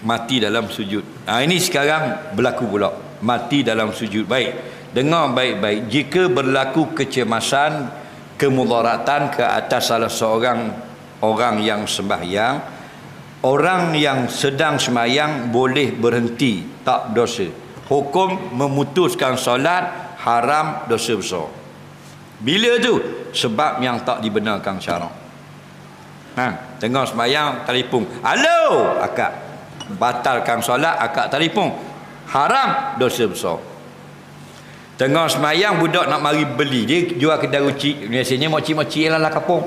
mati dalam sujud. Ini sekarang berlaku pula, mati dalam sujud. Baik, dengar baik-baik. Jika berlaku kecemasan, kemudaratan ke atas salah seorang orang yang sembahyang, orang yang sedang sembahyang boleh berhenti, tak dosa. Hukum memutuskan solat haram, dosa besar. Bila tu? Sebab yang tak dibenarkan syarak. Tengah sembahyang, telefon, halo akak, batalkan solat, akak telefon, haram, dosa besar. Tengah sembahyang, budak nak mari beli, dia jual kedai rucik, biasanya moci-moci lah kampung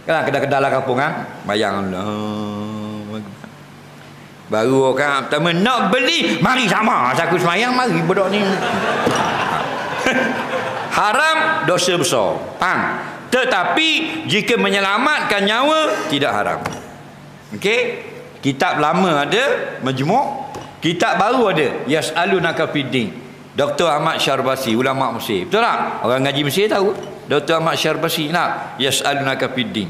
kan, kedai-kedai lah kampung bayang Allah, baru orang pertama nak beli, mari sama aku sembahyang, mari budak ni. Haram, dosa besar. Tetapi jika menyelamatkan nyawa, tidak haram. Okey, kitab lama ada Majmu', kitab baru ada Yas'alunaka fiddin, Dr. Ahmad Syarbasi, ulama Mesir. Betul tak? Orang ngaji Mesir tahu Dr. Ahmad Syarbasi. Nah, Yas'alunaka fiddin.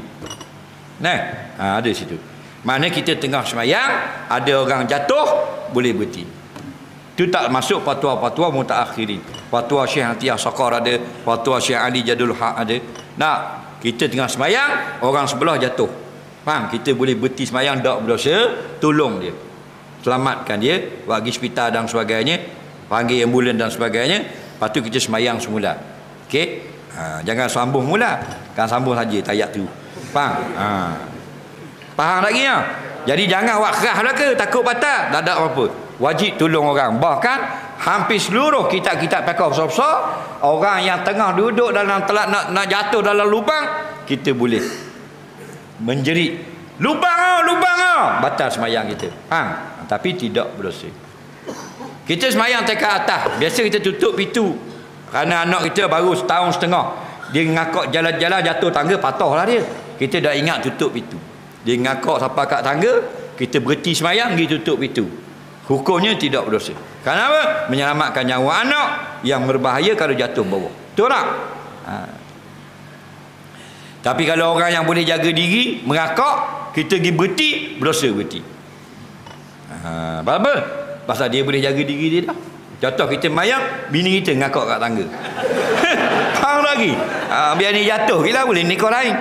Ada situ. Mana kita tengah sembahyang, ada orang jatuh, boleh berhenti. Itu tak masuk fatwa-fatwa mutaakhirin. Fatwa Syekh Atiyah Saqar ada, fatwa Syekh Ali Jadul Haq ada. Kita tengah sembahyang, orang sebelah jatuh, kita boleh berhenti sembahyang, tak berdosa, tolong dia, selamatkan dia, bagi hospital dan sebagainya, panggil ambulan dan sebagainya. Lepas tu kita sembahyang semula. Okey, jangan sambung mula, kan sambung saja tayat tu. Faham lagi ya? Jadi jangan awak kerah lah ke, takut batal, tak ada apa-apa. Wajib tolong orang. Bahkan hampir seluruh kitab-kitab fiqh besar-besar, orang yang tengah duduk dalam telat nak jatuh dalam lubang, kita boleh menjerit, lubang, batal sembahyang kita. Tapi tidak berdosa. Kita sembahyang tekat atas, biasa kita tutup pintu, kerana anak kita baru setahun setengah, dia ngakak jalan-jalan jatuh tangga, patahlah dia. Kita dah ingat tutup pintu, dia ngakak sampai kat tangga, kita berhenti sembahyang, pergi tutup pintu. Hukumnya tidak berdosa. Kenapa? Menyelamatkan nyawa anak yang berbahaya kalau jatuh bawah. Betul tak? Tapi kalau orang yang boleh jaga diri, mengakak, kita pergi berhenti, berdosa berhenti. Apa? Pasal dia boleh jaga diri dia dah. Contoh kita mayang, bini kita ngakak kat tangga. Faham lagi? Biar ni jatuh, kita boleh nikah lain.